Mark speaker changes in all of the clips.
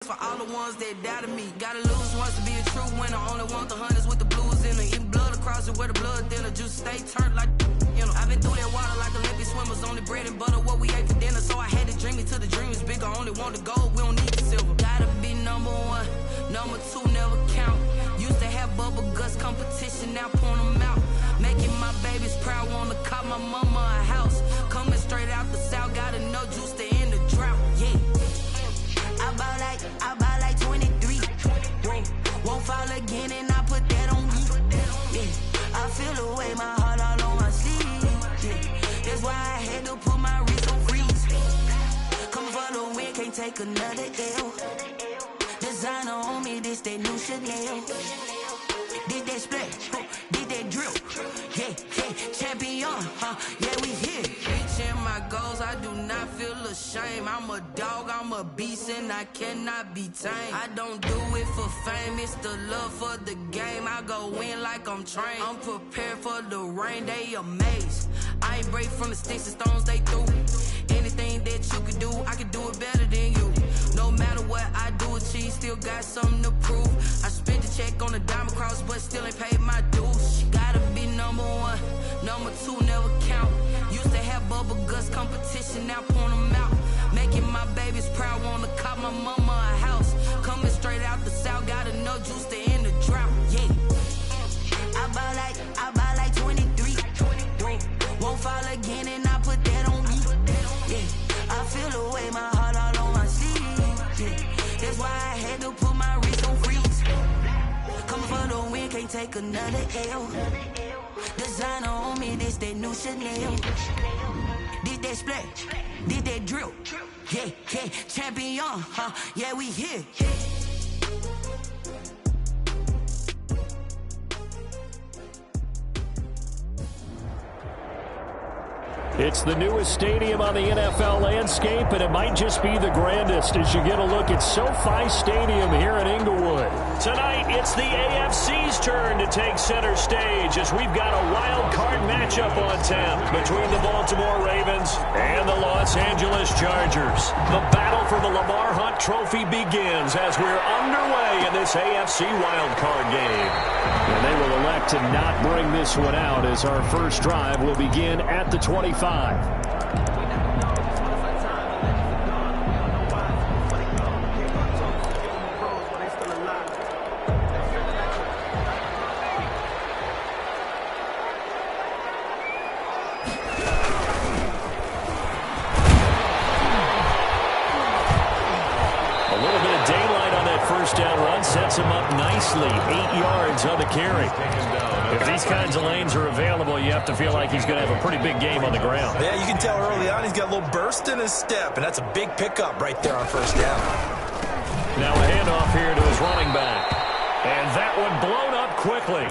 Speaker 1: For all the ones that doubted me, gotta lose once to be a true winner. Only want the hunters with the blues in them. Eating blood across it where the blood thinner. Juice stay turned like, you know. I've been through that water like Olympic swimmers. Only bread and butter, what we ate for dinner. So I had to dream it till the dream is bigger. Only want the gold, we don't need the silver. Gotta be number one, number two never count. Used to have bubble guts competition, now point them out. Making my babies proud, wanna cop my mama a house. Coming straight out the south, got enough juice to end the drought. Yeah. I buy like 23. Won't fall again and I put that on me. Yeah. I feel the way, my heart all on my sleeve. Yeah. That's why I had to put my wrist on freeze. Coming for the win, can't take another L. Designer on me, this that new Chanel. Did that splash, did that drill. Yeah, champion, yeah, we here. Reaching my goals, I do not feel ashamed. I'm a dog, I'm a beast, and I cannot be tamed. I don't do it for fame, it's the love for the game. I go in like I'm trained. I'm prepared for the rain, they amazed. I ain't break from the sticks and stones they threw. Anything that you can do, I can do it better than you. No matter what I do, achieve, still got something to prove. I spent the check on the diamond cross, but still ain't paid my dues. Gotta be number one, number two never count. Used to have bubble guts competition, now point them out. Making my babies proud, wanna cop my mama a house. Coming straight out the south, got enough juice to end the drought. Yeah. I buy like 23. Won't fall again and I put that on me. Yeah. I feel the way, my heart all on my sleeve. Yeah. That's why I had to put my wrist on freeze. Coming for the win, can't take another L. Designer on me, this that new Chanel. Did that splash, did that drill. Yeah, champion, yeah, we here.
Speaker 2: It's the newest stadium on the NFL landscape, and it might just be the grandest as you get a look at SoFi Stadium here in Inglewood. Tonight, it's the AFC's turn to take center stage as we've got a wild card matchup on tap between the Baltimore Ravens and the Los Angeles Chargers. The battle for the Lamar Hunt Trophy begins as we're underway in this AFC wild card game. And they will elect to not bring this one out as our first drive will begin at the 25. Sets him up nicely. 8 yards on the carry. If these kinds of lanes are available, you have to feel like he's going to have a pretty big game on the ground.
Speaker 3: Yeah, you can tell early on he's got a little burst in his step, and that's a big pickup right there on first down.
Speaker 2: Now a handoff here to his running back. And that one blown up quickly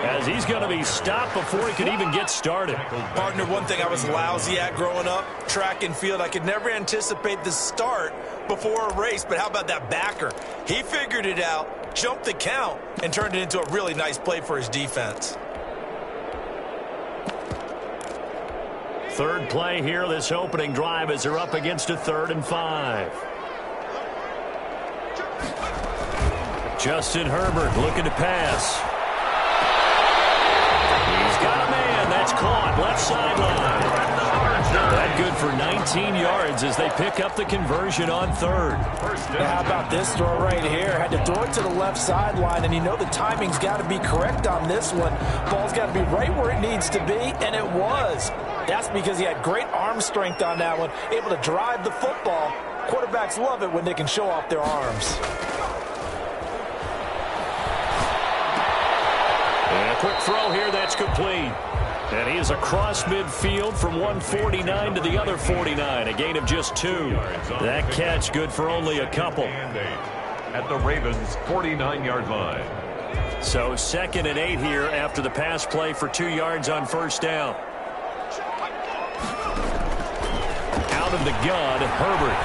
Speaker 2: as he's going to be stopped before he could even get started.
Speaker 3: Partner, one thing I was lousy at growing up, track and field, I could never anticipate the start before a race, but how about that backer? He figured it out, jumped the count, and turned it into a really nice play for his defense.
Speaker 2: Third play here, this opening drive as they're up against a 3rd and 5. Justin Herbert looking to pass. He's got a man. That's caught. Left sideline. That good for 19 yards as they pick up the conversion on 3rd.
Speaker 4: Now, how about this throw right here? Had to throw it to the left sideline, and you know the timing's got to be correct on this one. Ball's got to be right where it needs to be, and it was. That's because he had great arm strength on that one, able to drive the football. Quarterbacks love it when they can show off their arms.
Speaker 2: And a quick throw here, that's complete. And he is across midfield from 149 to the other 49, a gain of just 2. That catch good for only a couple.
Speaker 5: At the Ravens' 49-yard line.
Speaker 2: So 2nd and 8 here after the pass play for 2 yards on first down. Out of the gun, Herbert.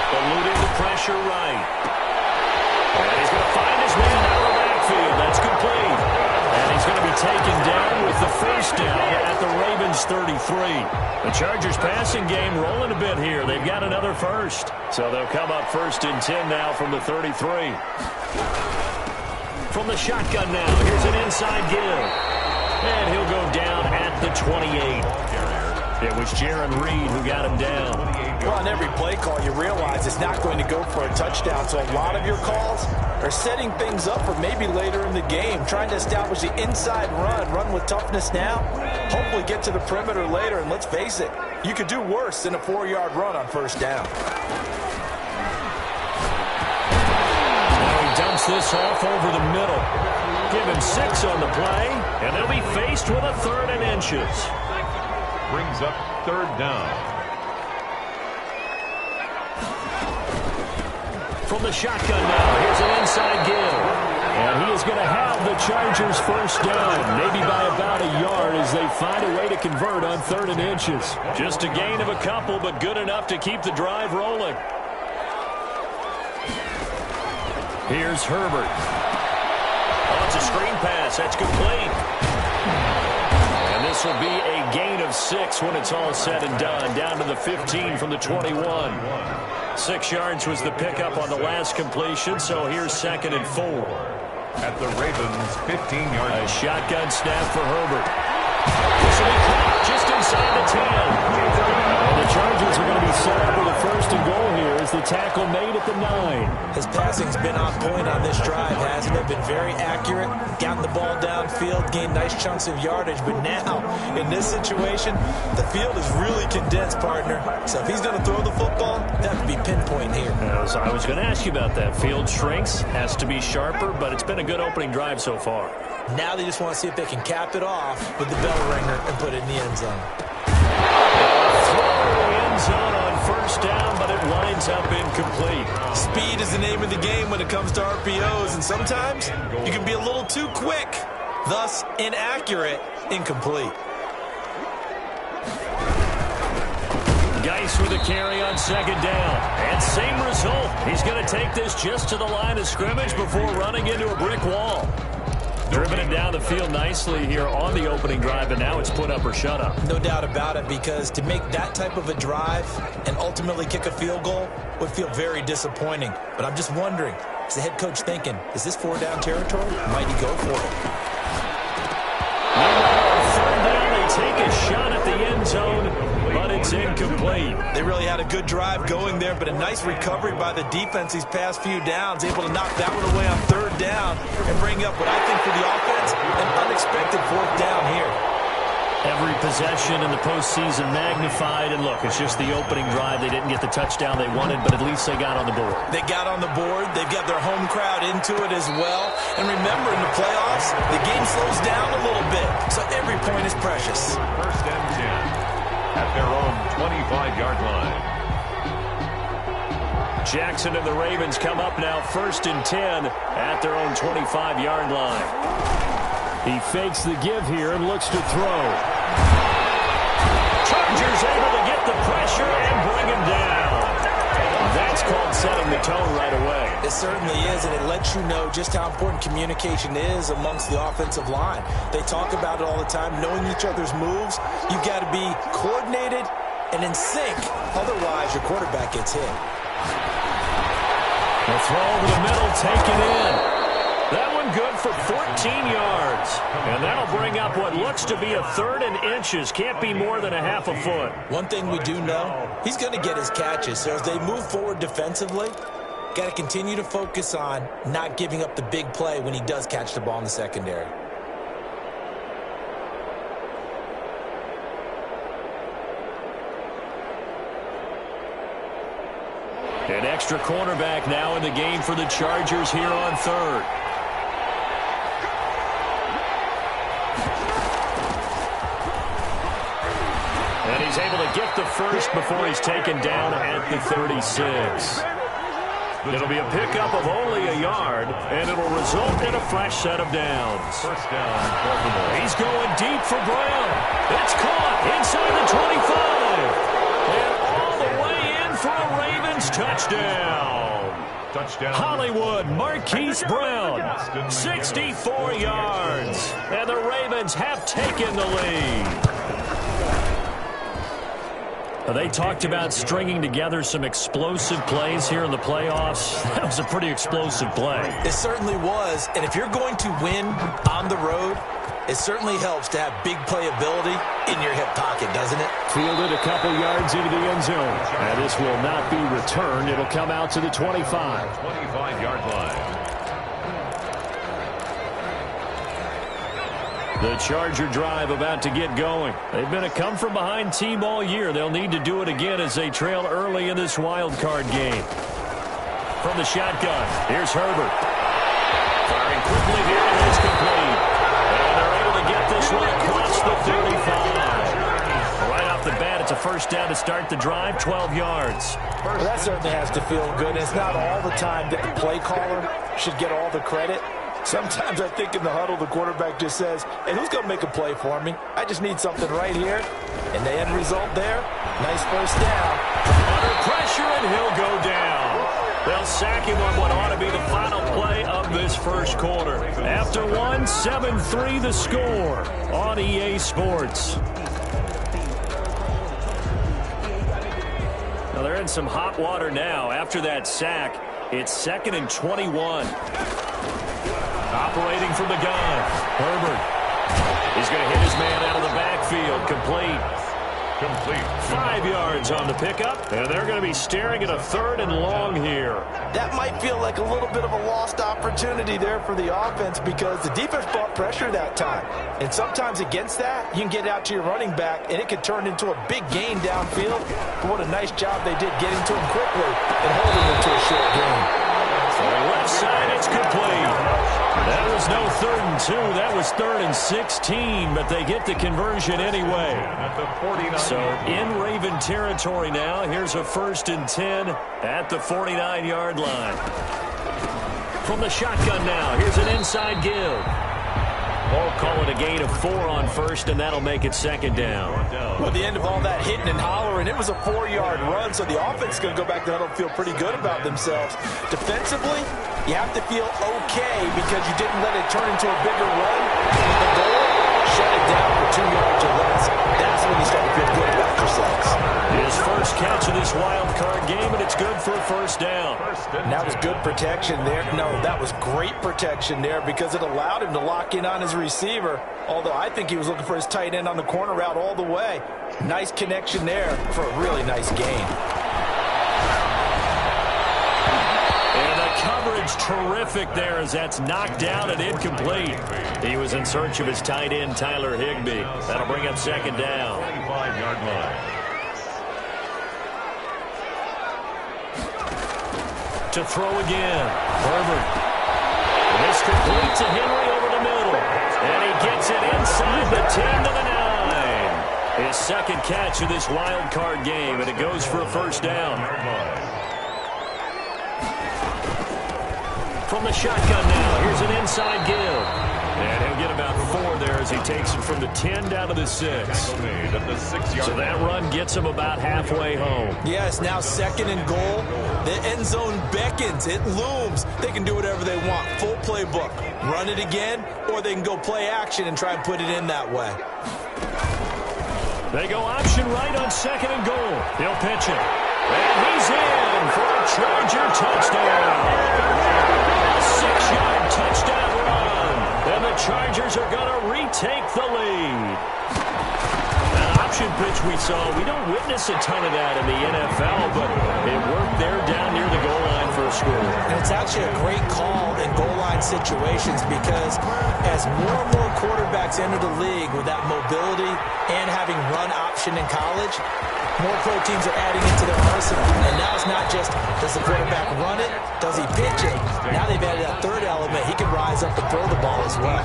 Speaker 2: Eluding the pressure right. And he's going to find his man out of the backfield. That's complete. And he's going to be taken down with the first down at the Ravens Ravens 33. The Chargers passing game rolling a bit here. They've got another first. So they'll come up 1st and 10 now from the 33. From the shotgun now, here's an inside give. And he'll go down at the 28. It was Jaron Reed who got him down.
Speaker 4: Well, on every play call, you realize it's not going to go for a touchdown. So a lot of your calls are setting things up for maybe later in the game, trying to establish the inside run with toughness now, hopefully get to the perimeter later. And let's face it, you could do worse than a 4-yard run on 1st down.
Speaker 2: Now he dumps this off over the middle. Give him 6 on the play, and they'll be faced with a 3rd and inches.
Speaker 5: Brings up 3rd down.
Speaker 2: From the shotgun now, here's an inside give. And he is going to have the Chargers 1st down, maybe by about a yard as they find a way to convert on 3rd and inches. Just a gain of a couple, but good enough to keep the drive rolling. Here's Herbert. Oh, it's a screen pass. That's complete. And this will be a gain of 6 when it's all said and done. Down to the 15 from the 21. 6 yards was the pickup on the last completion, so here's 2nd and 4.
Speaker 5: At the Ravens' 15-yard line.
Speaker 2: A shotgun snap for Herbert. This will be caught just inside the 10. And the Chargers are going to be set up with a 1st and goal here as the tackle made at the 9.
Speaker 4: His passing's been on point on this drive, hasn't it? Been very accurate, gotten the ball downfield, gained nice chunks of yardage. But now, in this situation, the field is really condensed, partner. So if he's going to throw the football, that would be pinpoint here.
Speaker 2: I was going to ask you about that. Field shrinks, has to be sharper, but it's been a good opening drive so far.
Speaker 4: Now they just want to see if they can cap it off with the bell ringer and put it in the end zone.
Speaker 2: End zone on 1st down, but it winds up incomplete.
Speaker 3: Speed is the name of the game when it comes to RPOs, and sometimes you can be a little too quick, thus inaccurate, incomplete.
Speaker 2: Geis with a carry on 2nd down. And same result. He's going to take this just to the line of scrimmage before running into a brick wall. Driven it down the field nicely here on the opening drive, but now it's put up or shut up.
Speaker 4: No doubt about it, because to make that type of a drive and ultimately kick a field goal would feel very disappointing. But I'm just wondering, is the head coach thinking, is this 4-down territory? Might he go for it?
Speaker 2: Meanwhile, 3rd down, they take a shot at the end zone, but it's incomplete.
Speaker 3: They really had a good drive going there, but a nice recovery by the defense these past few downs, able to knock that one away on 3rd down and bring up what I think for the offense, an unexpected 4th down here.
Speaker 2: Every possession in the postseason magnified, and look, it's just the opening drive. They didn't get the touchdown they wanted, but at least they got on the board.
Speaker 3: They got on the board. They've got their home crowd into it as well. And remember, in the playoffs, the game slows down a little bit, so every point is precious.
Speaker 5: 1st and 10 at their own 25-yard line.
Speaker 2: Jackson and the Ravens come up now 1st and 10 at their own 25-yard line. He fakes the give here and looks to throw. Chargers able to get the pressure and bring him down. That's called setting the tone right away.
Speaker 4: It certainly is, and it lets you know just how important communication is amongst the offensive line. They talk about it all the time, knowing each other's moves. You've got to be coordinated and in sync. Otherwise, your quarterback gets hit.
Speaker 2: The throw over the middle, taken in. That one good for 14 yards. And that'll bring up what looks to be a 3rd and inches. Can't be more than a half a foot.
Speaker 4: One thing we do know, he's going to get his catches. So as they move forward defensively, got to continue to focus on not giving up the big play when he does catch the ball in the secondary.
Speaker 2: An extra cornerback now in the game for the Chargers here on 3rd. And he's able to get the first before he's taken down at the 36. It'll be a pickup of only a yard, and it'll result in a fresh set of downs.
Speaker 5: 1st down, Baltimore.
Speaker 2: He's going deep for Brown. It's caught inside the 25. And all the way in for a Ravens touchdown.
Speaker 5: Touchdown.
Speaker 2: Hollywood Marquise Brown, 64 yards. And the Ravens have taken the lead. They talked about stringing together some explosive plays here in the playoffs. That was a pretty explosive play.
Speaker 3: It certainly was. And if you're going to win on the road, it certainly helps to have big playability in your hip pocket, doesn't it?
Speaker 2: Fielded a couple yards into the end zone. And this will not be returned. It'll come out to the 25.
Speaker 5: 25-yard line.
Speaker 2: The Charger drive about to get going. They've been a come-from-behind team all year. They'll need to do it again as they trail early in this wild card game. From the shotgun, here's Herbert. Firing quickly here, and it's complete. And they're able to get this one across the 35. Right off the bat, it's a first down to start the drive, 12 yards.
Speaker 4: Well, that certainly has to feel good. It's not all the time that the play caller should get all the credit. Sometimes I think in the huddle, the quarterback just says, hey, who's going to make a play for me? I just need something right here. And the end result there, nice first down.
Speaker 2: Under pressure, and he'll go down. They'll sack him on what ought to be the final play of this first quarter. After one, 7-3 the score on EA Sports. Now they're in some hot water now. After that sack, it's 2nd and 21. Operating from the gun, Herbert. He's going to hit his man out of the backfield. Complete. 5 yards on the pickup, and they're going to be staring at a 3rd and long here.
Speaker 4: That might feel like a little bit of a lost opportunity there for the offense because the defense brought pressure that time. And sometimes against that, you can get out to your running back, and it could turn into a big gain downfield. But what a nice job they did getting to him quickly and holding him to a short gain.
Speaker 2: On the left side, it's complete. That was no 3rd and 2. That was 3rd and 16, but they get the conversion anyway. So in Raven territory now, here's a 1st and 10 at the 49-yard line. From the shotgun now, here's an inside give. We'll call it a gain of 4 on 1st, and that'll make it 2nd down.
Speaker 4: Well, at the end of all that hitting and hollering, it was a 4-yard run, so the offense is going to go back to huddle and feel pretty good about themselves. Defensively, you have to feel okay because you didn't let it turn into a bigger run. The goal, shut it down for 2 yards or less. That's when you start to feel good about yourselves.
Speaker 2: His first catch of this wild card game, and it's good for a 1st down.
Speaker 4: And that was good protection there. No, that was great protection there because it allowed him to lock in on his receiver, although I think he was looking for his tight end on the corner route all the way. Nice connection there for a really nice gain.
Speaker 2: And the coverage terrific there as that's knocked down and incomplete. He was in search of his tight end, Tyler Higbee. That'll bring up 2nd down.
Speaker 5: 25-yard line.
Speaker 2: To throw again, Herbert. This complete to Henry over the middle. And he gets it inside the 10 to the 9. His 2nd catch of this wild card game, and it goes for a 1st down. From the shotgun now, here's an inside give. And he'll get about 4 there as he takes him from the 10 down to the 6. So that run gets him about halfway home.
Speaker 3: Yes, now 2nd and goal. The end zone beckons. It looms. They can do whatever they want. Full playbook. Run it again, or they can go play action and try and put it in that way.
Speaker 2: They go option right on 2nd and goal. He'll pitch it. And he's in for a Charger touchdown. A 6-yard touchdown run. And the Chargers are going to retake the lead. That option pitch we saw, we don't witness a ton of that in the NFL, but it worked there down near the goal line for a score.
Speaker 3: And it's actually a great call in goal line situations because as more and more quarterbacks enter the league with that mobility and having run option in college, more pro teams are adding into their arsenal. And now it's not just, does the quarterback run it? Does he pitch it? Now they've added that 3rd element. He can rise up and throw the ball as well.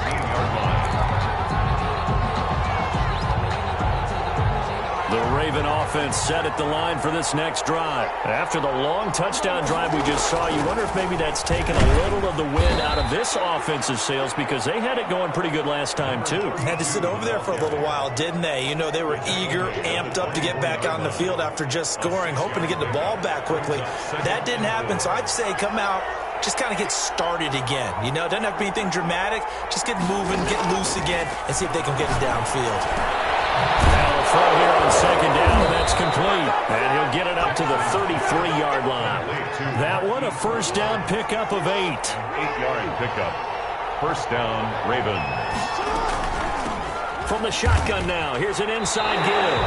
Speaker 2: The Raven offense set at the line for this next drive. After the long touchdown drive we just saw, you wonder if maybe that's taken a little of the wind out of this offensive sails because they had it going pretty good last time, too.
Speaker 3: Had to sit over there for a little while, didn't they? You know, they were eager, amped up to get back on the field after just scoring, hoping to get the ball back quickly. That didn't happen, so I'd say come out, just kind of get started again. You know, doesn't have to be anything dramatic. Just get moving, get loose again, and see if they can get it downfield.
Speaker 2: Now a throw here on second down, and that's complete. And he'll get it up to the 33-yard line. That one, a first down pickup of 8.
Speaker 5: 8-yard pickup. First down, Ravens.
Speaker 2: From the shotgun now, here's an inside give.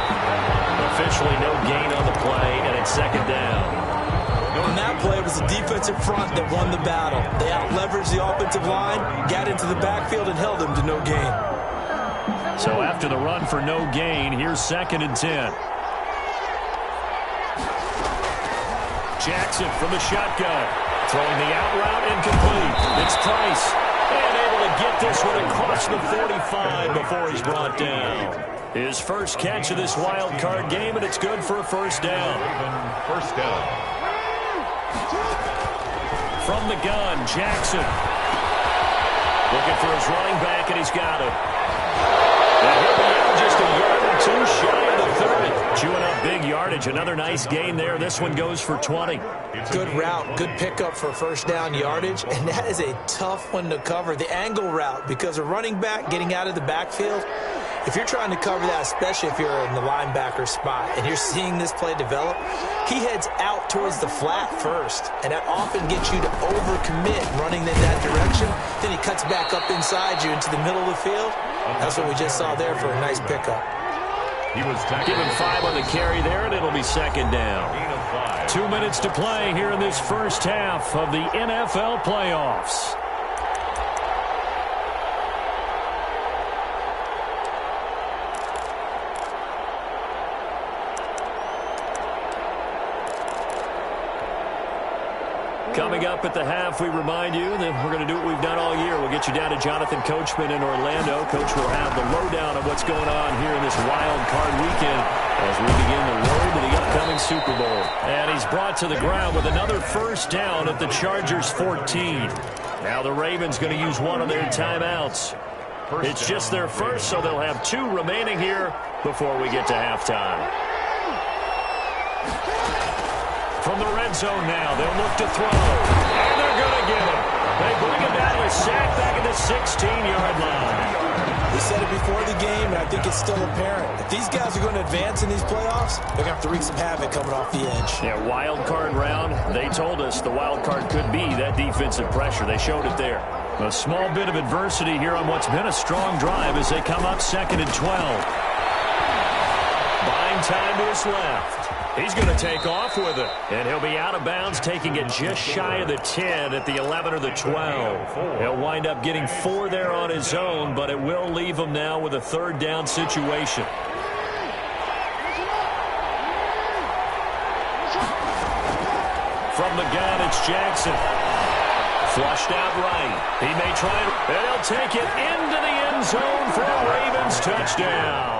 Speaker 2: Officially no gain on the play, and it's second down.
Speaker 4: On that play, it was the defensive front that won the battle. They out-leveraged the offensive line, got into the backfield, and held them to no gain.
Speaker 2: So after the run for no gain, here's second and 10. Jackson from the shotgun. Throwing the out route incomplete. It's Price. And able to get this one across the 45 before he's brought down. His first catch of this wild card game, and it's good for a first down.
Speaker 5: First down.
Speaker 2: From the gun, Jackson. Looking for his running back, and he's got him. And he'll be out just a yard or two shy of the 30. Chewing up big yardage. Another nice gain there. This one goes for 20.
Speaker 4: Good route, good pickup for first down yardage, and that is a tough one to cover. The angle route, because a running back getting out of the backfield, if you're trying to cover that, especially if you're in the linebacker spot and you're seeing this play develop, he heads out towards the flat first, and that often gets you to overcommit running in that direction. Then he cuts back up inside you into the middle of the field. That's what we just saw there for a nice pickup.
Speaker 5: He was
Speaker 2: Give him 5 on the carry there, and it'll be second down. 2 minutes to play here in this first half of the NFL playoffs. Coming up at the half, we remind you that we're going to do what we've done all year. We'll get you down to Jonathan Coachman in Orlando. Coach will have the lowdown of what's going on here in this wild card weekend as we begin the road to the upcoming Super Bowl. And he's brought to the ground with another first down at the Chargers' 14. Now the Ravens going to use one of their timeouts. It's just their first, so they'll have 2 remaining here before we get to halftime. From the red zone now, they'll look to throw. And they're going to get him. They bring him down to a sack back at the 16-yard line.
Speaker 4: We said it before the game, and I think it's still apparent. If these guys are going to advance in these playoffs, they're going to have to wreak some havoc coming off the edge.
Speaker 2: Yeah, wild card round. They told us the wild card could be that defensive pressure. They showed it there. A small bit of adversity here on what's been a strong drive as they come up second and 12. Buying time to his left. He's going to take off with it. And he'll be out of bounds, taking it just shy of the 10 at the 11 or the 12. He'll wind up getting 4 there on his own, but it will leave him now with a third down situation. From the gun, it's Jackson. Flushed out right. He may try it, and he'll take it into the end zone for a Ravens touchdown.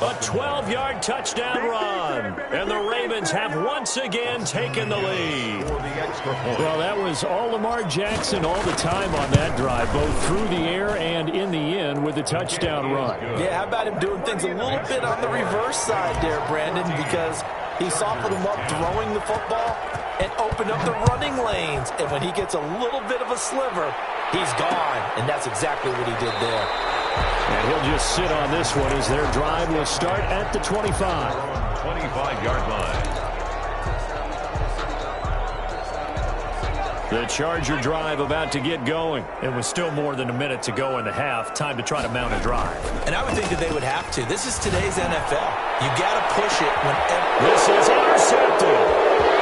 Speaker 2: A 12-yard touchdown run. And the Ravens have once again taken the lead. Well, that was all Lamar Jackson all the time on that drive, both through the air and in the end with a touchdown run.
Speaker 4: Yeah, how about him doing things a little bit on the reverse side there, Brandon, because he softened him up throwing the football and opened up the running lanes. And when he gets a little bit of a sliver, he's gone. And that's exactly what he did there.
Speaker 2: And he'll just sit on this one as their drive will start at the 25.
Speaker 5: 25-yard line.
Speaker 2: The Charger drive about to get going. It was still more than a minute to go in the half. Time to try to mount a drive.
Speaker 4: And I would think that they would have to. This is today's NFL. You got to push it whenever.
Speaker 2: This is intercepted.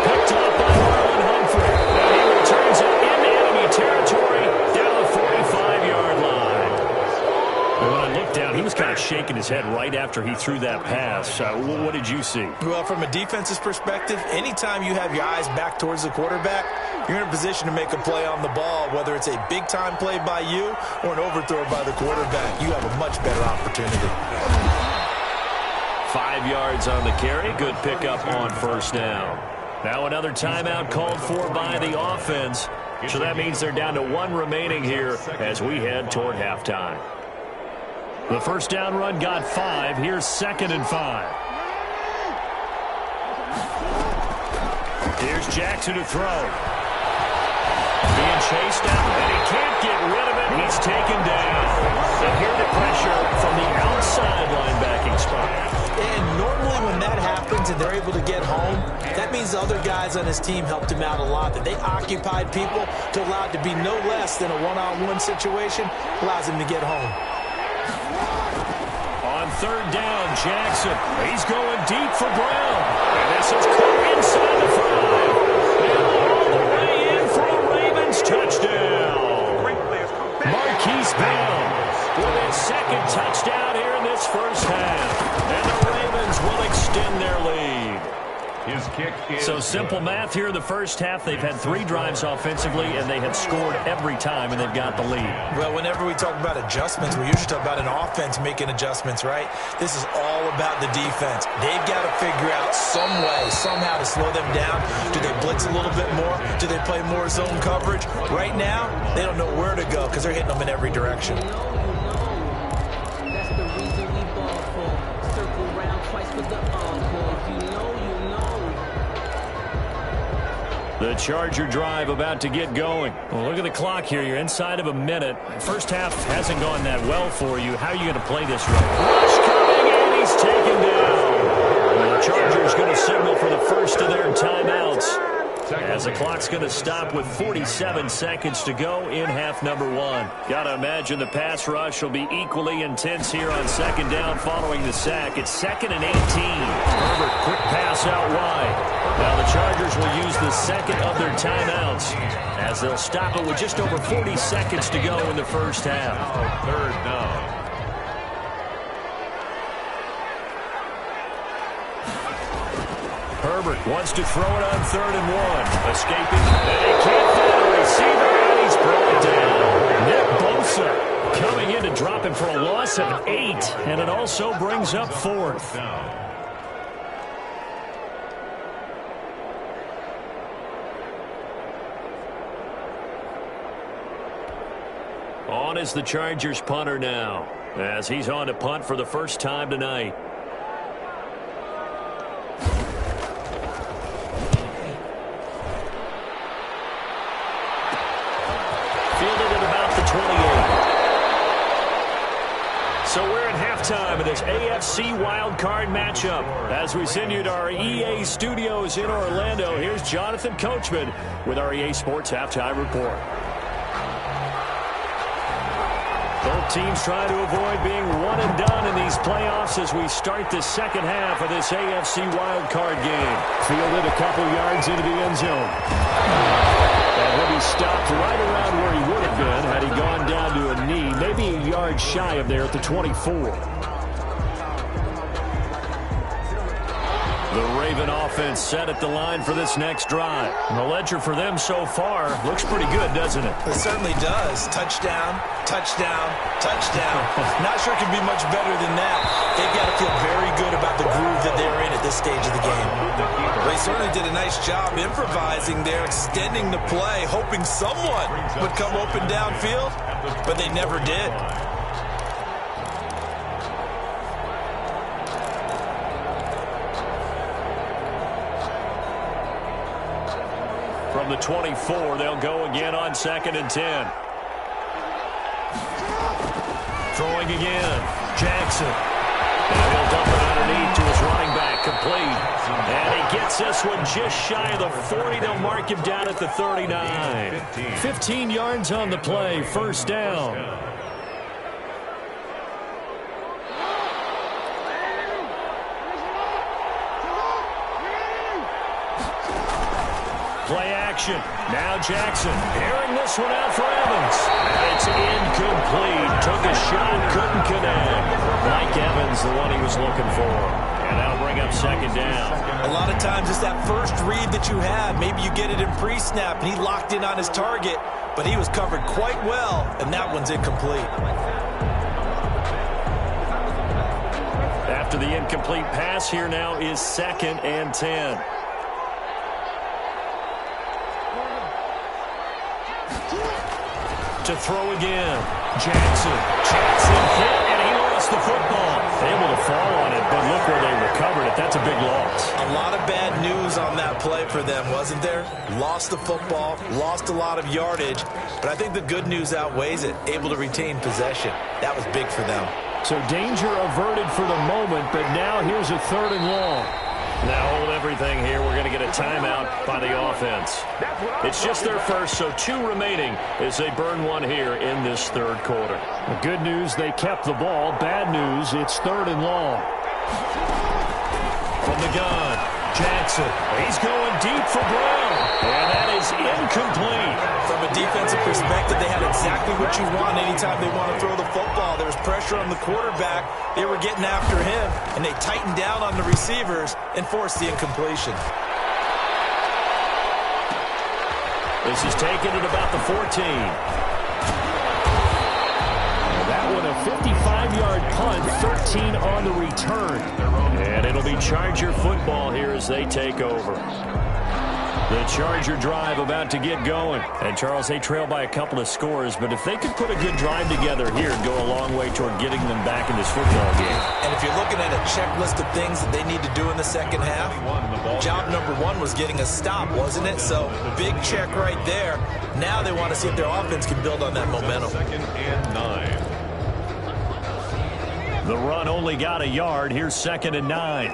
Speaker 2: Picked up by Marlon Humphrey. And he returns it into enemy territory down the 45-yard line. And when I looked down, he was kind of shaking his head right after he threw that pass. What did you see?
Speaker 4: Well, from a defense's perspective, anytime you have your eyes back towards the quarterback, you're in a position to make a play on the ball, whether it's a big-time play by you or an overthrow by the quarterback. You have a much better opportunity.
Speaker 2: 5 yards on the carry. Good pickup on first down. Now another timeout called for by the offense. So that means they're down to 1 remaining here as we head toward halftime. The first down run got 5. Here's second and 5. Here's Jackson to throw. Being chased down, and he can't get rid of it. He's taken down. And here the pressure from the outside linebacking spot.
Speaker 4: And they're able to get home, that means the other guys on his team helped him out a lot. That they occupied people to allow it to be no less than a one-on-one situation allows him to get home.
Speaker 2: On third down, Jackson. He's going deep for Brown. And this is caught inside the 5. And all the way in for a Ravens touchdown. Marquise Brown with his second touchdown here in this first half. And the Ravens will extend their lead.
Speaker 5: His kick is
Speaker 2: so simple math here in the first half. They've had 3 drives offensively, and they have scored every time, and they've got the lead.
Speaker 3: Well, whenever we talk about adjustments, we usually talk about an offense making adjustments, right? This is all about the defense. They've got to figure out some way, somehow to slow them down. Do they blitz a little bit more? Do they play more zone coverage? Right now, they don't know where to go because they're hitting them in every direction.
Speaker 6: That's the reason we ball for. Circle round twice with the encore. You know.
Speaker 2: The Charger drive about to get going. Well, look at the clock here. You're inside of a minute. First half hasn't gone that well for you. How are you going to play this right? Rush coming, and he's taken down. Well, the Chargers going to signal for the first of their timeouts, as the clock's going to stop with 47 seconds to go in half number 1. Got to imagine the pass rush will be equally intense here on second down following the sack. It's 2nd and 18. Herbert, quick pass out wide. Now the Chargers will use the second of their timeouts, as they'll stop it with just over 40 seconds to go in the first half.
Speaker 5: third down.
Speaker 2: Herbert wants to throw it on 3rd and 1. Escaping, and he can't find a receiver, and he's brought down. Nick Bosa coming in to drop him for a loss of 8, and it also brings up 4th. On is the Chargers punter now, as he's on to punt for the first time tonight. Fielded at about the 28. So we're at halftime of this AFC wildcard matchup. As we send you to our EA studios in Orlando, here's Jonathan Coachman with our EA Sports Halftime Report. Both teams trying to avoid being one and done in these playoffs as we start the second half of this AFC wildcard game. Fielded a couple yards into the end zone. And he'll be stopped right around where he would have been had he gone down to a knee, maybe a yard shy of there at the 24. The Raven offense set at the line for this next drive. And the ledger for them so far looks pretty good, doesn't it?
Speaker 3: It certainly does. Touchdown, touchdown, touchdown. Not sure it can be much better than that. They've got to feel very good about the groove that they're in at this stage of the game. They certainly did a nice job improvising there, extending the play, hoping someone would come open downfield, but they never did.
Speaker 2: From the 24, they'll go again on 2nd and 10. Throwing again. Jackson. And he'll dump it underneath to his running back, complete. And he gets this one just shy of the 40. They'll mark him down at the 39. 15 yards on the play, first down. Play action. Now Jackson airing this one out for Evans. And it's incomplete. Took a shot, couldn't connect. Mike Evans, the one he was looking for. And that'll bring up 2nd down.
Speaker 3: A lot of times it's that first read that you have. Maybe you get it in pre-snap, and he locked in on his target, but he was covered quite well, and that one's incomplete.
Speaker 2: After the incomplete pass, here now is 2nd and 10. To throw again. Jackson hit, and he lost the football. Able to fall on it, but look where they recovered it. That's a big loss.
Speaker 3: A lot of bad news on that play for them, wasn't there? Lost the football, lost a lot of yardage, but I think the good news outweighs it. Able to retain possession. That was big for them.
Speaker 2: So danger averted for the moment, but now here's a 3rd and long. Now hold everything here. We're going to get a timeout by the offense. It's just their first, so 2 remaining as they burn one here in this third quarter. The good news, they kept the ball. Bad news, it's 3rd and long. From the gun, Jackson. He's going deep for Brown. And that is incomplete.
Speaker 3: From a defensive perspective, they had exactly what you want anytime they want to throw the football. There was pressure on the quarterback. They were getting after him, and they tightened down on the receivers and forced the incompletion.
Speaker 2: This is taken at about the 14. That one a 55-yard punt, 13 on the return. And it'll be Charger football here as they take over. The Charger drive about to get going. And, Charles, they trail by a couple of scores, but if they could put a good drive together here, it'd go a long way toward getting them back in this football game.
Speaker 3: And if you're looking at a checklist of things that they need to do in the second half, job number 1 was getting a stop, wasn't it? So, big check right there. Now they want to see if their offense can build on that momentum.
Speaker 5: 2nd and 9.
Speaker 2: The run only got a yard. Here's 2nd and 9.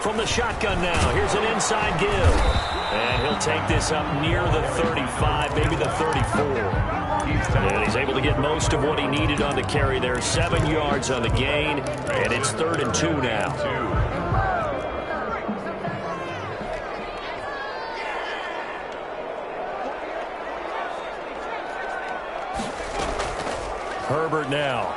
Speaker 2: From the shotgun now, here's an inside give. And he'll take this up near the 35, maybe the 34. And he's able to get most of what he needed on the carry there. 7 yards on the gain, and it's 3rd and 2 now. Herbert now.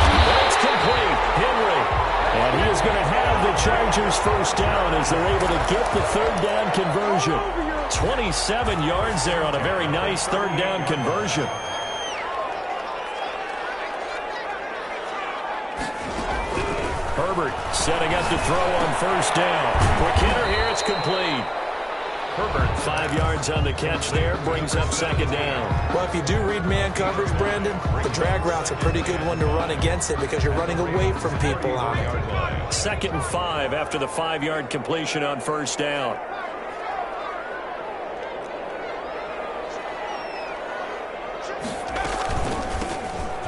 Speaker 2: That's complete. Henry. And he is going to have the Chargers first down as they're able to get the 3rd down conversion. 27 yards there on a very nice 3rd down conversion. Herbert setting up to throw on first down. Quick hitter here. It's complete. Herbert, 5 yards on the catch there, brings up 2nd down.
Speaker 3: Well, if you do read man coverage, Brandon, the drag route's a pretty good one to run against it because you're running away from people on it.
Speaker 2: 2nd and 5 after the 5-yard completion on first down.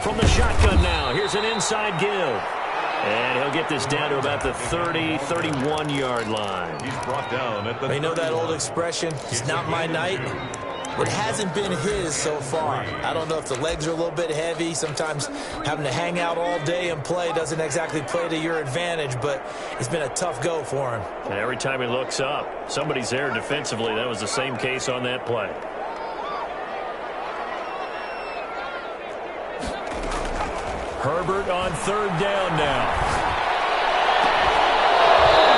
Speaker 2: From the shotgun now, here's an inside give. And he'll get this down to about the 30, 31-yard line.
Speaker 5: He's brought down at the...
Speaker 3: You know that old expression, it's not my night? It hasn't been his so far. I don't know if the legs are a little bit heavy. Sometimes having to hang out all day and play doesn't exactly play to your advantage, but it's been a tough go for him.
Speaker 2: And every time he looks up, somebody's there defensively. That was the same case on that play. Herbert on 3rd down now.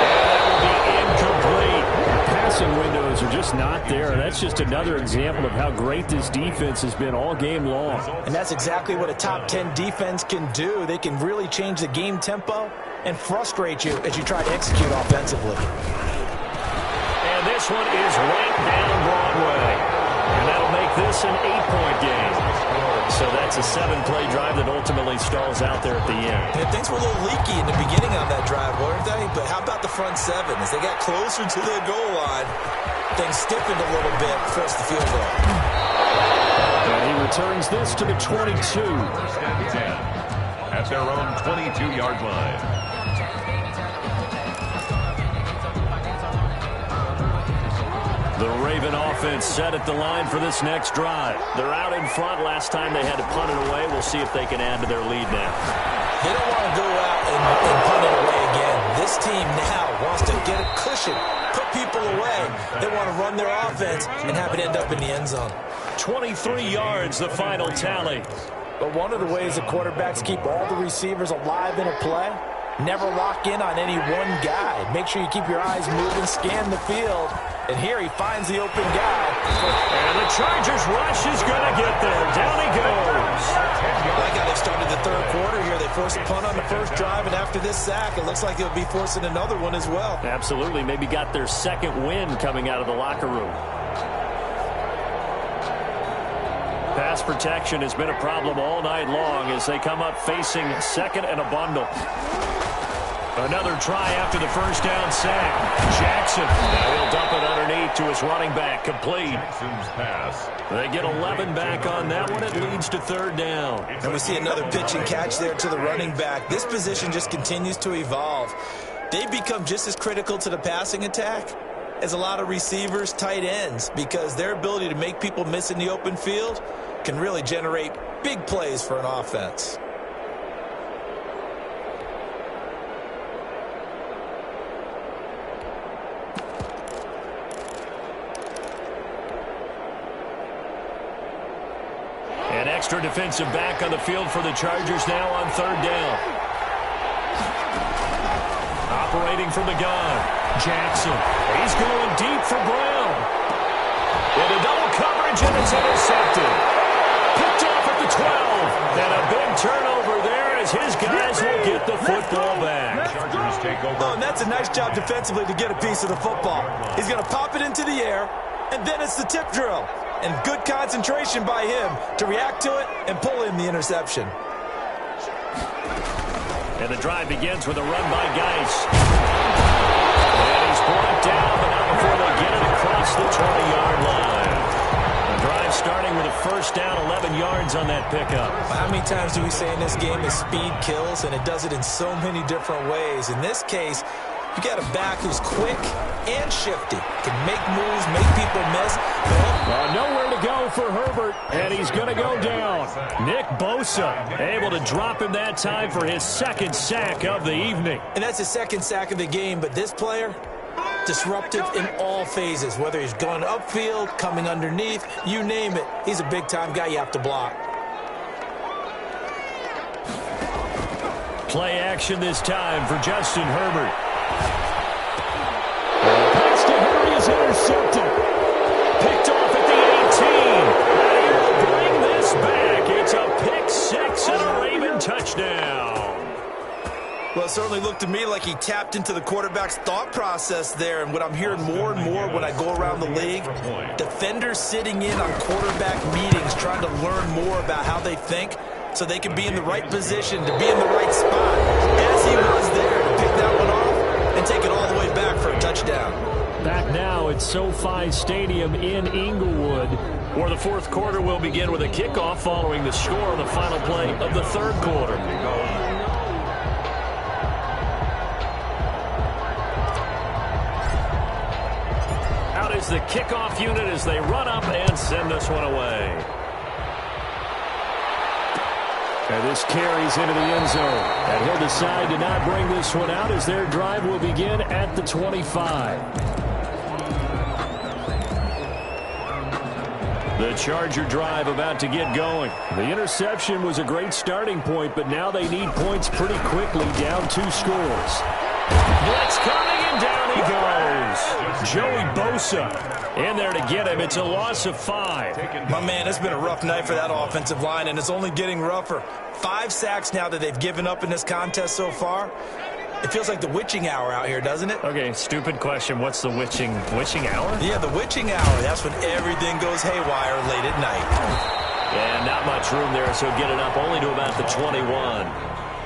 Speaker 2: And that will be incomplete. The passing windows are just not there. That's just another example of how great this defense has been all game long.
Speaker 3: And that's exactly what a top 10 defense can do. They can really change the game tempo and frustrate you as you try to execute offensively.
Speaker 2: And this one is right down Broadway. And that'll make this an 8-point game. So that's a 7-play drive that ultimately stalls out there at the end.
Speaker 3: And things were a little leaky in the beginning on that drive, weren't they? But how about the front 7? As they got closer to the goal line, things stiffened a little bit, forced the field goal.
Speaker 2: And he returns this to the 22.
Speaker 5: 1st and 10 at their own 22-yard line.
Speaker 2: The Raven offense set at the line for this next drive. They're out in front. Last time they had to punt it away. We'll see if they can add to their lead now.
Speaker 3: They don't want to go out and punt it away again. This team now wants to get a cushion, put people away. They want to run their offense and have it end up in the end zone.
Speaker 2: 23 yards, the final tally.
Speaker 4: But one of the ways the quarterbacks keep all the receivers alive in a play, never lock in on any one guy. Make sure you keep your eyes moving, scan the field. And here he finds the open guy.
Speaker 2: And the Chargers rush is going to get there. Down he goes.
Speaker 3: I like how they started the third quarter here. They forced a punt on the first drive, and after this sack, it looks like they'll be forcing another one as well.
Speaker 2: Absolutely. Maybe got their 2nd win coming out of the locker room. Pass protection has been a problem all night long as they come up facing 2nd and a bundle. Another try after the first down sack. Jackson. Now he'll dump it underneath to his running back. Complete.
Speaker 5: Jackson's pass.
Speaker 2: They get 11 back on that one. It leads to third down.
Speaker 3: And we see another pitch and catch there to the running back. This position just continues to evolve. They become just as critical to the passing attack as a lot of receivers, tight ends, because their ability to make people miss in the open field can really generate big plays for an offense.
Speaker 2: An extra defensive back on the field for the Chargers now on third down. Operating from the gun, Jackson. He's going deep for Brown. Into double coverage, and it's intercepted. Picked off at the 12. And a big turnover there as his guys will get the football back.
Speaker 5: Chargers take over.
Speaker 3: Oh, and that's a nice job defensively to get a piece of the football. He's going to pop it into the air, and then it's the tip drill. And good concentration by him to react to it and pull in the interception.
Speaker 2: And the drive begins with a run by Geis. And he's brought down, but not before they get it across the 20-yard line. The drive starting with a first down, 11 yards on that pickup.
Speaker 3: How many times do we say in this game is speed kills, and it does it in so many different ways. In this case, you got a back who's quick and shifty, can make moves, make people miss.
Speaker 2: Nowhere to go for Herbert, and he's going to go down. Nick Bosa able to drop him that time for his second sack of the evening.
Speaker 3: And that's his second sack of the game, but this player, disruptive in all phases, whether he's going upfield, coming underneath, you name it. He's a big-time guy you have to block.
Speaker 2: Play action this time for Justin Herbert. Is intercepted. Picked off at the 18. And he will bring this back. It's a pick six and a Raven touchdown.
Speaker 3: Well, it certainly looked to me like he tapped into the quarterback's thought process there. And what I'm hearing more and more when I go around the league, defenders sitting in on quarterback meetings trying to learn more about how they think so they can be in the right position to be in the right spot. As he was there to pick that one off and take it all the way back for a touchdown.
Speaker 2: Back now at SoFi Stadium in Inglewood, where the fourth quarter will begin with a kickoff following the score on the final play of the third quarter. Out is the kickoff unit as they run up and send this one away. And this carries into the end zone. And he'll decide to not bring this one out as their drive will begin at the 25. The Charger drive about to get going. The interception was a great starting point, but now they need points pretty quickly, down 2 scores. Blitz coming, and down he goes. Joey Bosa in there to get him. It's a loss of 5.
Speaker 3: My man, it's been a rough night for that offensive line, and it's only getting rougher. 5 sacks now that they've given up in this contest so far. It feels like the witching hour out here, doesn't it?
Speaker 2: Okay, stupid question. What's the witching hour?
Speaker 3: Yeah, the witching hour. That's when everything goes haywire late at night.
Speaker 2: And not much room there, so get it up only to about the 21.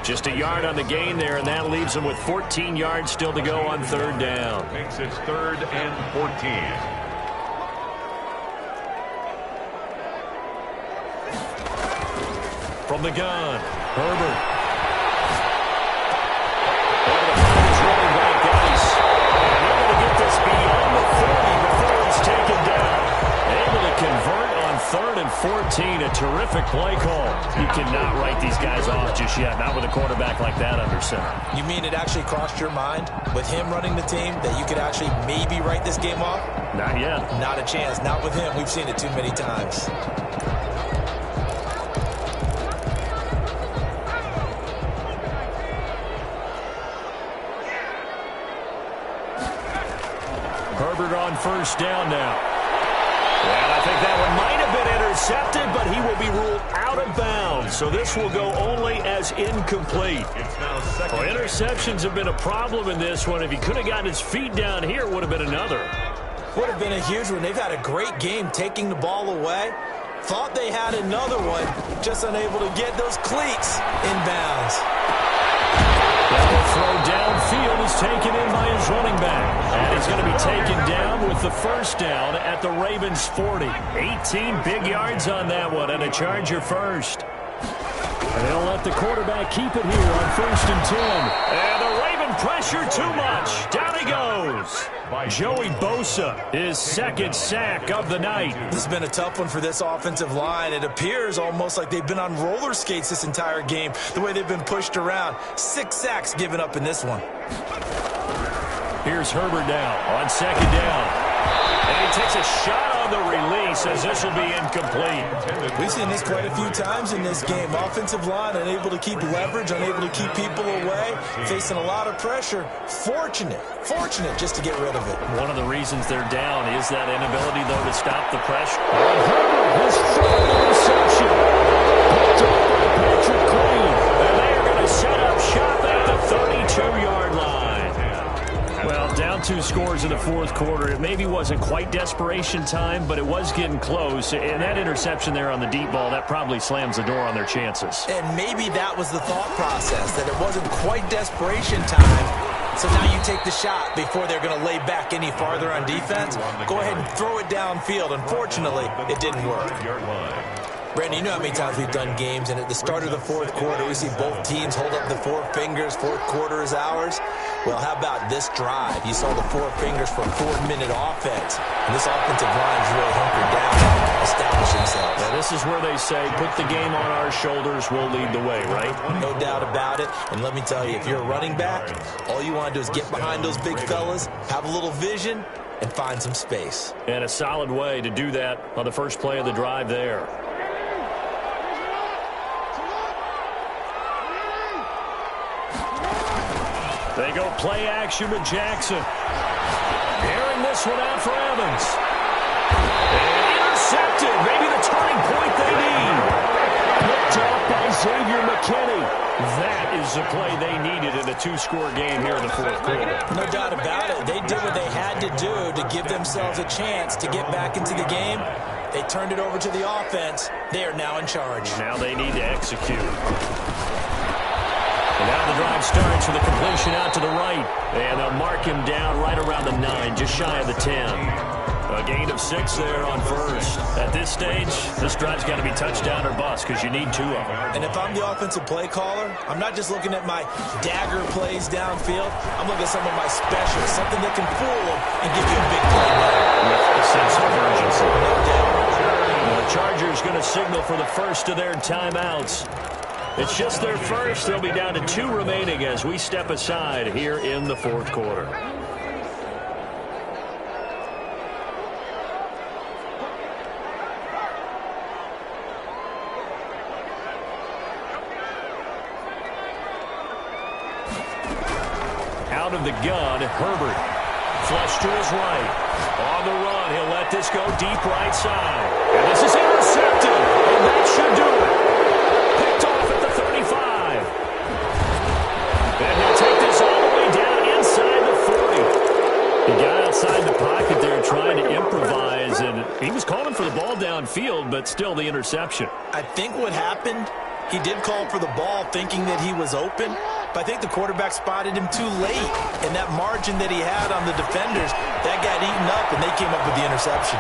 Speaker 2: Just a yard on the gain there, and that leaves them with 14 yards still to go on third down.
Speaker 5: Makes it 3rd and 14.
Speaker 2: From the gun, Herbert. Convert on 3rd and 14. A terrific play call. You cannot write these guys off just yet. Not with a quarterback like that under center.
Speaker 3: You mean it actually crossed your mind with him running the team that you could actually maybe write this game off?
Speaker 2: Not yet.
Speaker 3: Not a chance. Not with him. We've seen it too many times.
Speaker 2: Herbert on first down now. And I think that one might have been intercepted, but he will be ruled out of bounds. So this will go only as incomplete. Well, interceptions have been a problem in this one. If he could have gotten his feet down here, it would have been another.
Speaker 3: Would have been a huge one. They've had a great game taking the ball away. Thought they had another one, just unable to get those cleats in bounds.
Speaker 2: That will throw downfield is taken in by his running back. And he's going to be taken down with the first down at the Ravens 40. 18 big yards on that one, and a Charger first. And they'll let the quarterback keep it here on 1st and 10. And the Raven pressure too much. Down he goes. Joey Bosa, his second sack of the night.
Speaker 3: This has been a tough one for this offensive line. It appears almost like they've been on roller skates this entire game, the way they've been pushed around. 6 sacks given up in this one.
Speaker 2: Here's Herbert now on 2nd down. And he takes a shot on the release as this will be incomplete.
Speaker 3: We've seen this quite a few times in this game. Offensive line unable to keep leverage, unable to keep people away, facing a lot of pressure. Fortunate just to get rid of it.
Speaker 2: One of the reasons they're down is that inability, though, to stop the pressure. Herbert, his third interception. Picked up by Patrick Queen. And they are going to set up shop at the 32-yard line. Well, down 2 scores in the 4th quarter. It maybe wasn't quite desperation time, but it was getting close. And that interception there on the deep ball, that probably slams the door on their chances.
Speaker 3: And maybe that was the thought process, that it wasn't quite desperation time. So now you take the shot before they're going to lay back any farther on defense. Go ahead and throw it downfield. Unfortunately, it didn't work. Brandon, you know how many times we've done games, and at the start of the 4th quarter, we see both teams hold up the 4 fingers, 4th quarter is ours. Well, how about this drive? You saw the 4 fingers for a 4-minute offense, and this offensive line is really hunkered down, establish themselves.
Speaker 2: Now, this is where they say, put the game on our shoulders, we'll lead the way, right?
Speaker 3: No doubt about it, and let me tell you, if you're a running back, all you want to do is get behind those big fellas, have a little vision, and find some space.
Speaker 2: And a solid way to do that on the first play of the drive there. They go play action with Jackson. Airing this one out for Evans. And intercepted. Maybe the turning point they need. Picked up by Xavier McKinney. That is the play they needed in a 2-score game here in the 4th quarter.
Speaker 3: No doubt about it. They did what they had to do to give themselves a chance to get back into the game. They turned it over to the offense. They are now in charge.
Speaker 2: Now they need to execute. And now the drive starts with a completion out to the right. And they'll mark him down right around the 9, just shy of the 10. A gain of 6 there on first. At this stage, this drive's got to be touchdown or bust because you need 2 of them.
Speaker 3: And if I'm the offensive play caller, I'm not just looking at my dagger plays downfield. I'm looking at some of my specials, something that can fool them and give you a big play later.
Speaker 2: With a sense of urgency.
Speaker 3: No doubt.
Speaker 2: The Chargers going to signal for the first of their timeouts. It's just their first. They'll be down to 2 remaining as we step aside here in the 4th quarter. Out of the gun, Herbert. Flush to his right. On the run, he'll let this go deep right side. And this is intercepted. And that should do it. Picked off at the 35. And he'll take this all the way down inside the 40. He got outside the pocket there trying to improvise, and he was calling for the ball downfield, but still the interception.
Speaker 3: I think what happened, he did call for the ball thinking that he was open, but I think the quarterback spotted him too late, and that margin that he had on the defenders, that got eaten up, and they came up with the interception.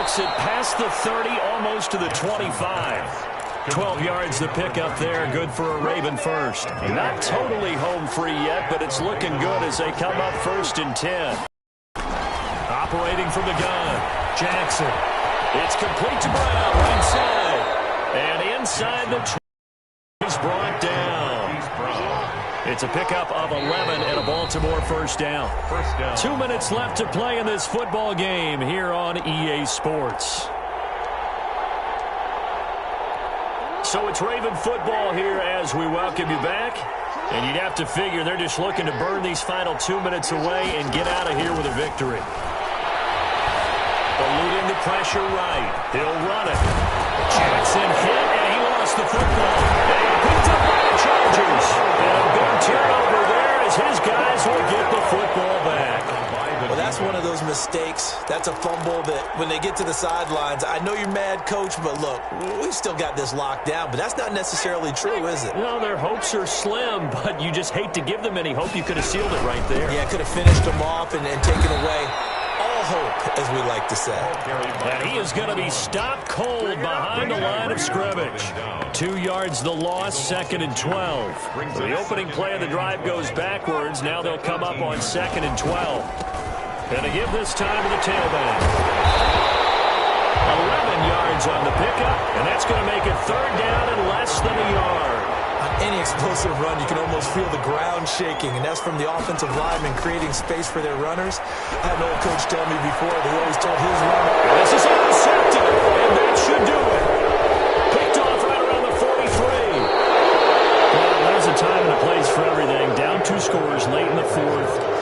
Speaker 2: It past the 30, almost to the 25. 12 yards to pick up there. Good for a Raven first. Not totally home free yet, but it's looking good as they come up 1st and 10. Operating from the gun, Jackson. It's complete to Brown, right side. And inside the 20, he's brought down. It's a pickup of 11 and a Baltimore first down. 2 minutes left to play in this football game here on EA Sports. So it's Raven football here as we welcome you back. And you'd have to figure they're just looking to burn these final 2 minutes away and get out of here with a victory. Eluding the pressure right. He'll run it. Jackson hit, and he lost the football. And picked up by the Chargers. And a big turnover there as his guys will get the football back.
Speaker 3: Well, that's one of those mistakes. That's a fumble that when they get to the sidelines, I know you're mad, Coach, but look, we've still got this locked down. But that's not necessarily true, is it?
Speaker 2: No, their hopes are slim, but you just hate to give them any hope. You could have sealed it right there.
Speaker 3: Yeah, could have finished them off and taken away all hope, as we like to say.
Speaker 2: And he is going to be stopped cold behind the line of scrimmage. 2 yards the loss, 2nd and 12. The opening play of the drive goes backwards. Now they'll come up on 2nd and 12. Going to give this time to the tailback. 11 yards on the pickup, and that's going to make it 3rd down and less than a yard.
Speaker 3: On any explosive run, you can almost feel the ground shaking, and that's from the offensive linemen creating space for their runners. I had an old coach tell me before that he always told his runner.
Speaker 2: This is intercepted, and that should do it. Picked off right around the 43. Well, there's a time and a place for everything. Down 2 scores late in the 4th.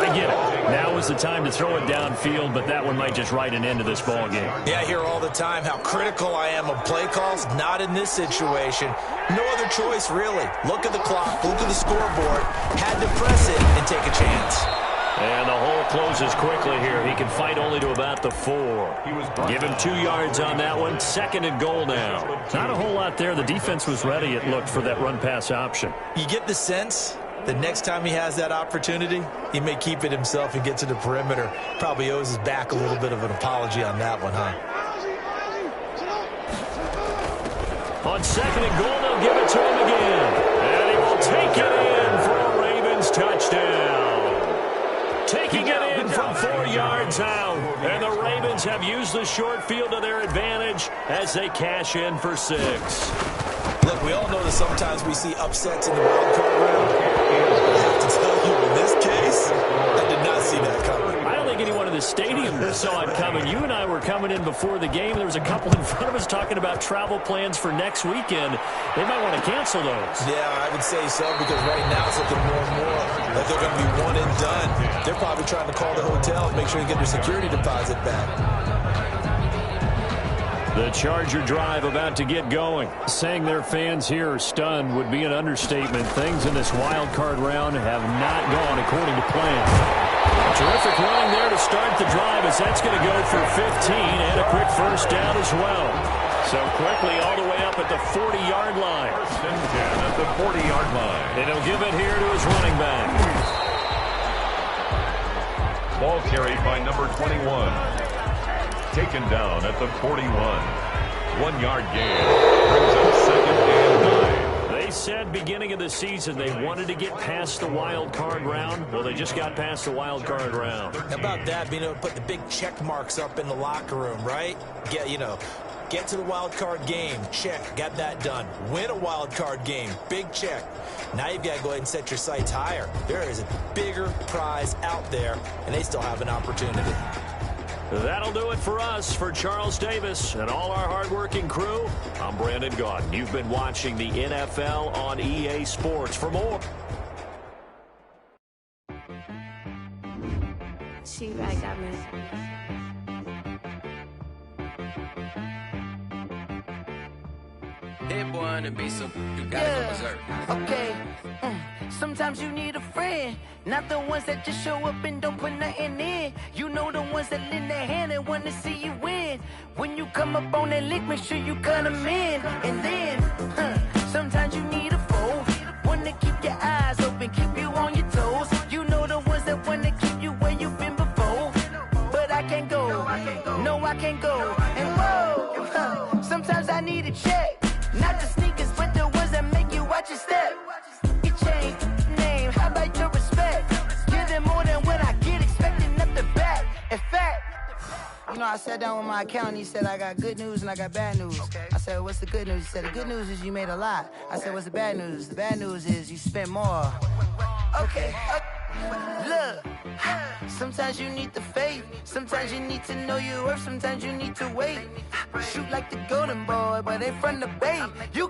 Speaker 2: I get it. Now is the time to throw it downfield, but that one might just write an end to this ball game.
Speaker 3: Yeah, I hear all the time how critical I am of play calls. Not in this situation. No other choice, really. Look at the clock. Look at the scoreboard. Had to press it and take a chance.
Speaker 2: And the hole closes quickly here. He can fight only to about the 4. Give him 2 yards on that one. 2nd and goal now. Not a whole lot there. The defense was ready, it looked, for that run-pass option.
Speaker 3: You get the sense the next time he has that opportunity, he may keep it himself and get to the perimeter. Probably owes his back a little bit of an apology on that one, huh?
Speaker 2: On 2nd and goal, they'll give it to him again. And he will take it in for a Ravens touchdown. Taking it in from 4 yards out. And the Ravens have used the short field to their advantage as they cash in for 6.
Speaker 3: Look, we all know that sometimes we see upsets in the wild card round. I have to tell you, in this case, I did not see that coming.
Speaker 2: I don't think anyone in the stadium saw it coming. You and I were coming in before the game. There was a couple in front of us talking about travel plans for next weekend. They might want to cancel those.
Speaker 3: Yeah, I would say so, because right now it's looking more and more like they're going to be one and done. They're probably trying to call the hotel and make sure they get their security deposit back.
Speaker 2: The Charger drive about to get going. Saying their fans here are stunned would be an understatement. Things in this wild card round have not gone according to plan. Terrific running there to start the drive, as that's going to go for 15 and a quick first down as well. So quickly all the way up at the 40-yard line.
Speaker 5: 1st and 10 at the 40-yard line.
Speaker 2: And he'll give it here to his running back.
Speaker 5: Ball carried by number 21. Taken down at the 41. 1 yard gain. Brings up 2nd and 9.
Speaker 2: They said beginning of the season they wanted to get past the wild card round. Well, they just got past the wild card round.
Speaker 3: How about that, being able to put the big check marks up in the locker room, right? Get to the wild card game. Check. Got that done. Win a wild card game. Big check. Now you've got to go ahead and set your sights higher. There is a bigger prize out there, and they still have an opportunity.
Speaker 2: That'll do it for us. For Charles Davis and all our hardworking crew, I'm Brandon Gaudin. You've been watching the NFL on EA Sports. For more.
Speaker 7: She right got me.
Speaker 8: That boy on the beat, so you gotta go berserk.
Speaker 1: Okay. Sometimes you need a friend, not the ones that just show up and don't put nothing in. You know the ones that lend their hand and want to see you win. When you come up on that lick, make sure you cut them in. And then, sometimes you need a foe, one to keep your eyes open, keep you on your toes. You know the ones that want to keep you where you've been before. But I can't go, no I can't go. And whoa, sometimes I need a check. Not the sneakers, but the ones that make you watch your step. You change name, how about your respect? Give them more than what I get, expecting nothing back. In fact, you know, I sat down with my accountant. He said, I got good news and I got bad news. I said, what's the good news? He said, the good news is you made a lot. I said, what's the bad news? The bad news is you spent more. Okay. Look, sometimes you need the faith. Sometimes you need to know your worth. Sometimes you need to wait. Shoot like the golden boy, but they from the bay. You